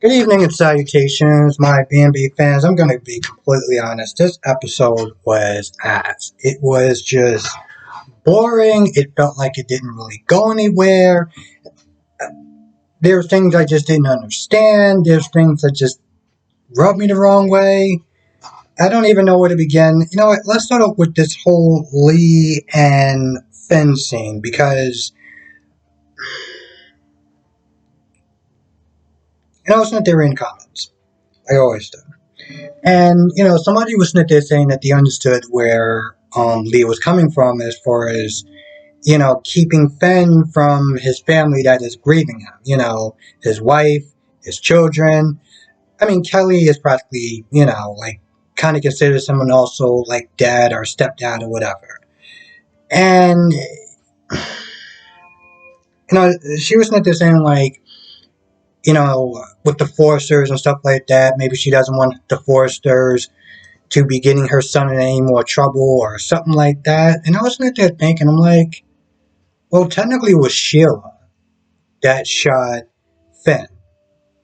Good evening and salutations, my B&B fans. I'm going to be completely honest. This episode was ass. It was just boring. It felt like it didn't really go anywhere. There were things I just didn't understand. There's things that just rubbed me the wrong way. I don't even know where to begin. You know what? Let's start off with this whole Lee and Finn scene because, I was not there in comments. I always do. And, somebody was sitting there saying that they understood where Lee was coming from as far as, keeping Finn from his family that is grieving him. His wife, his children. I mean, Kelly is practically, like, kind of considers someone also like dad or stepdad or whatever. And, she was sitting there saying, like, with the Forsters and stuff like that, maybe she doesn't want the Forsters to be getting her son in any more trouble or something like that. And I was sitting there thinking, I'm like, well, technically it was Sheila that shot Finn.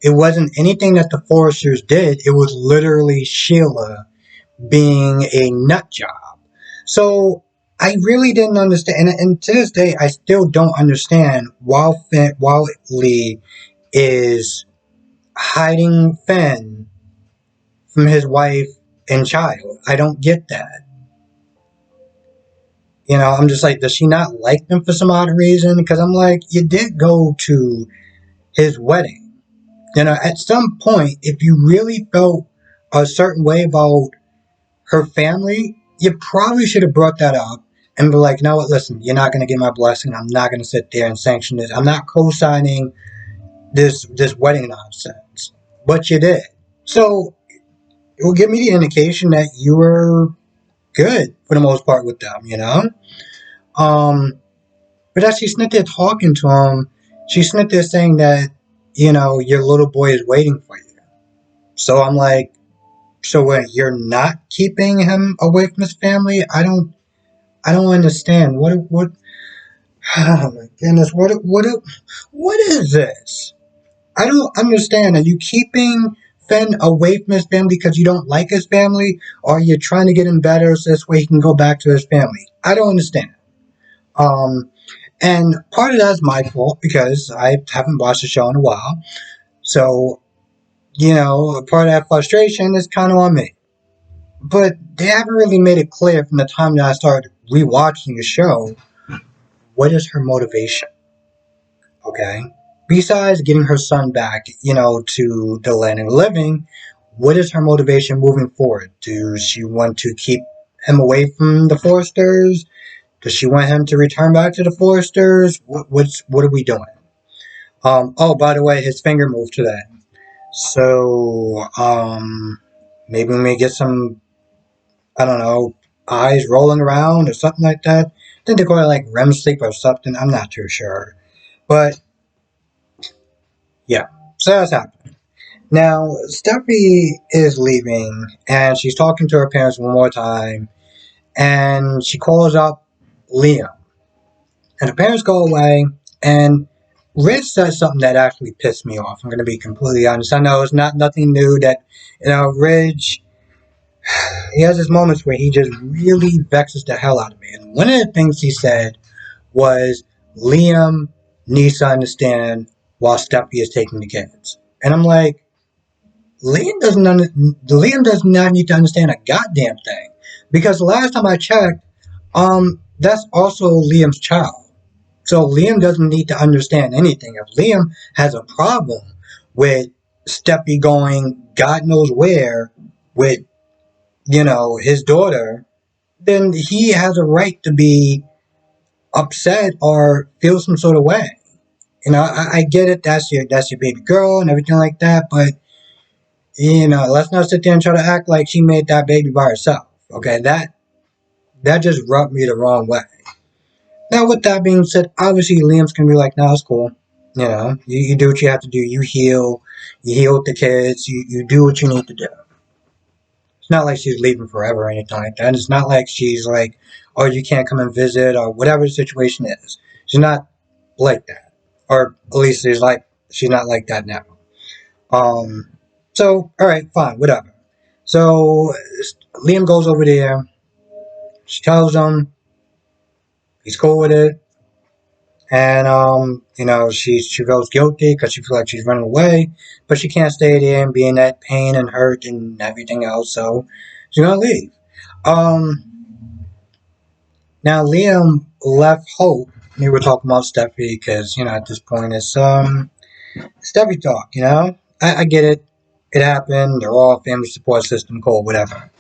It wasn't anything that the Foresters did. It was literally Sheila being a nut job. So I really didn't understand. And to this day, I still don't understand why Lee is hiding Finn from his wife and child. I don't get that. I'm just like, does she not like him for some odd reason? Because I'm like, you did go to his wedding. At some point, if you really felt a certain way about her family, you probably should have brought that up and be like, no, listen, you're not going to get my blessing. I'm not going to sit there and sanction this. I'm not co-signing this wedding nonsense. But you did. So it will give me the indication that you were good for the most part with them. But as she's not there talking to him, she's not there saying that, your little boy is waiting for you. So I'm like, so what, you're not keeping him away from his family? I don't understand. What, oh my goodness, what is this? I don't understand. Are you keeping Finn away from his family because you don't like his family? Or are you trying to get him better so this way he can go back to his family? I don't understand. And part of that's my fault because I haven't watched the show in a while. So, part of that frustration is kind of on me. But they haven't really made it clear from the time that I started rewatching the show what is her motivation. Okay? Besides getting her son back, to the land of the living, what is her motivation moving forward? Does she want to keep him away from the Foresters? Does she want him to return back to the Foresters? What are we doing? Oh, by the way, his finger moved today. So, maybe we may get some, I don't know, eyes rolling around or something like that. I think they call it like REM sleep or something. I'm not too sure. But, yeah. So that's happening. Now, Steffi is leaving, and she's talking to her parents one more time, and she calls up Liam. And the parents go away, and Rich says something that actually pissed me off. I'm going to be completely honest. I know it's nothing new that, Rich, he has his moments where he just really vexes the hell out of me. And one of the things he said was, Liam needs to understand while Steffi is taking the kids. And I'm like, Liam does not need to understand a goddamn thing. Because the last time I checked, that's also Liam's child. So Liam doesn't need to understand anything. If Liam has a problem with Steffi going God knows where with, his daughter, then he has a right to be upset or feel some sort of way. I get it. That's your baby girl and everything like that. But let's not sit there and try to act like she made that baby by herself. Okay, that just rubbed me the wrong way. Now, with that being said, obviously Liam's gonna be like, "No, it's cool. You do what you have to do. You heal with the kids. You do what you need to do." It's not like she's leaving forever or anything like that. It's not like she's like, "Oh, you can't come and visit," or whatever the situation is. She's not like that, or at least she's not like that now. Um, so, alright, fine, whatever. So, Liam goes over there. She tells him he's cool with it. And, she feels guilty because she feels like she's running away. But she can't stay there and be in that pain and hurt and everything else. So, she's going to leave. Um, Now, Liam left Hope. We were talking about Steffi because, at this point it's, Steffi talk, I get it. It happened. They're all family support system, cool, whatever.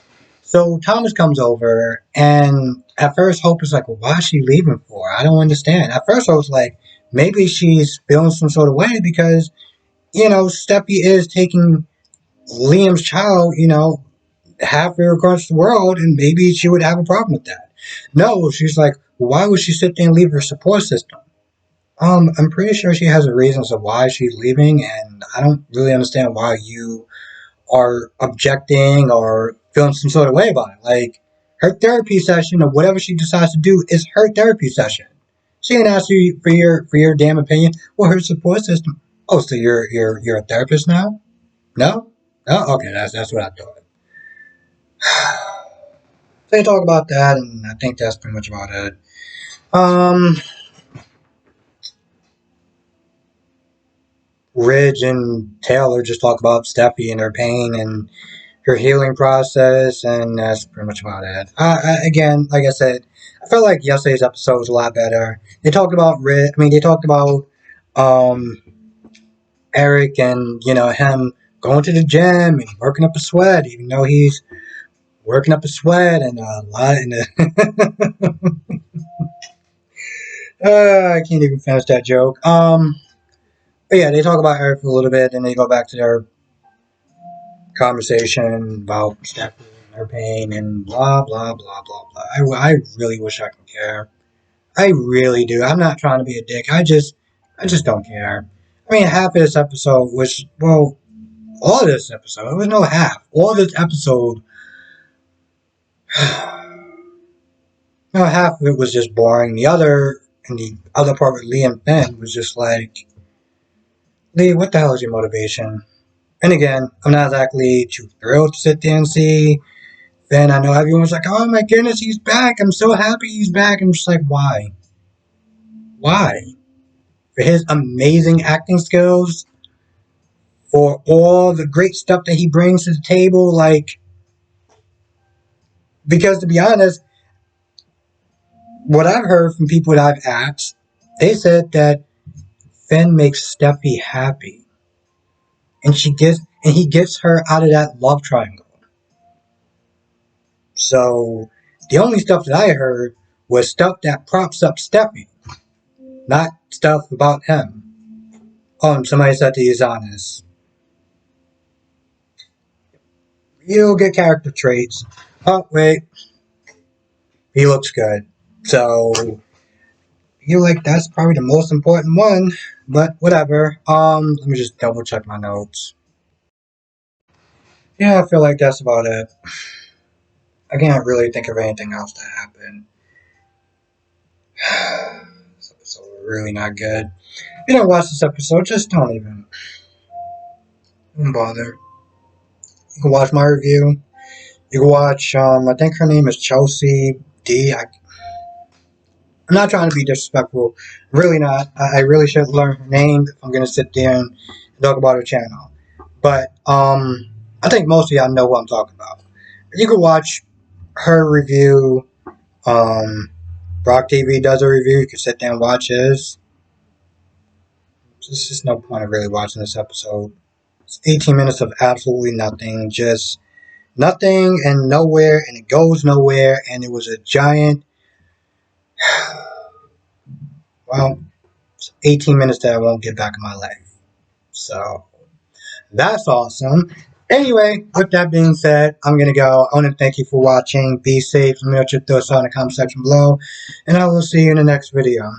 So Thomas comes over, and at first Hope is like, well, why is she leaving for? I don't understand. At first I was like, maybe she's feeling some sort of way because, Steffi is taking Liam's child, halfway across the world, and maybe she would have a problem with that. No, she's like, why would she sit there and leave her support system? I'm pretty sure she has a reason as to why she's leaving, and I don't really understand why you are objecting or feeling some sort of way about it. Like, her therapy session or whatever she decides to do is her therapy session. She didn't ask you for your damn opinion. Well, her support system. Oh, so you're a therapist now? No? Oh, okay, that's what I thought. They talk about that, and I think that's pretty much about it. Um, Ridge and Taylor just talk about Steffi and her pain and her healing process, and that's pretty much about it. Again, like I said, I felt like yesterday's episode was a lot better. They talked about Ridge. I mean, they talked about um, Eric and him going to the gym and working up a sweat, even though he's working up a sweat and a lot. I can't even finish that joke. But yeah, they talk about Eric for a little bit, and they go back to their conversation about Stephanie and her pain and blah blah blah blah blah. I really wish I could care. I really do. I'm not trying to be a dick. I just don't care. I mean, half of this episode was all of this episode. It was no half. All of this episode. No, half of it was just boring. The other part with Lee and Finn was just like, Lee, what the hell is your motivation? And again, I'm not exactly too thrilled to sit there and see. Then I know everyone's like, oh my goodness, he's back. I'm so happy he's back. I'm just like, why? Why? For his amazing acting skills, for all the great stuff that he brings to the table, because to be honest, what I've heard from people that I've asked, they said that Finn makes Steffi happy. And he gets her out of that love triangle. So the only stuff that I heard was stuff that props up Steffi, not stuff about him. Oh, and somebody said to he's honest. You'll get character traits. Oh wait, he looks good. So you like that's probably the most important one, but whatever. Let me just double check my notes. Yeah, I feel like that's about it. I can't really think of anything else that happened. This episode was really not good. If you don't watch this episode, just don't bother. You can watch my review. You can watch, I think her name is Chelsea D. I'm not trying to be disrespectful. Really not. I really should learn her name if I'm going to sit there and talk about her channel. But, I think most of y'all know what I'm talking about. You can watch her review. Brock TV does a review. You can sit there and watch his. There's just no point of really watching this episode. It's 18 minutes of absolutely nothing. Just nothing and nowhere, and it goes nowhere, and it was a giant. Well, it's 18 minutes that I won't get back in my life. So, that's awesome. Anyway, with that being said, I'm going to go. I want to thank you for watching. Be safe. Let me know what your thoughts are in the comment section below. And I will see you in the next video.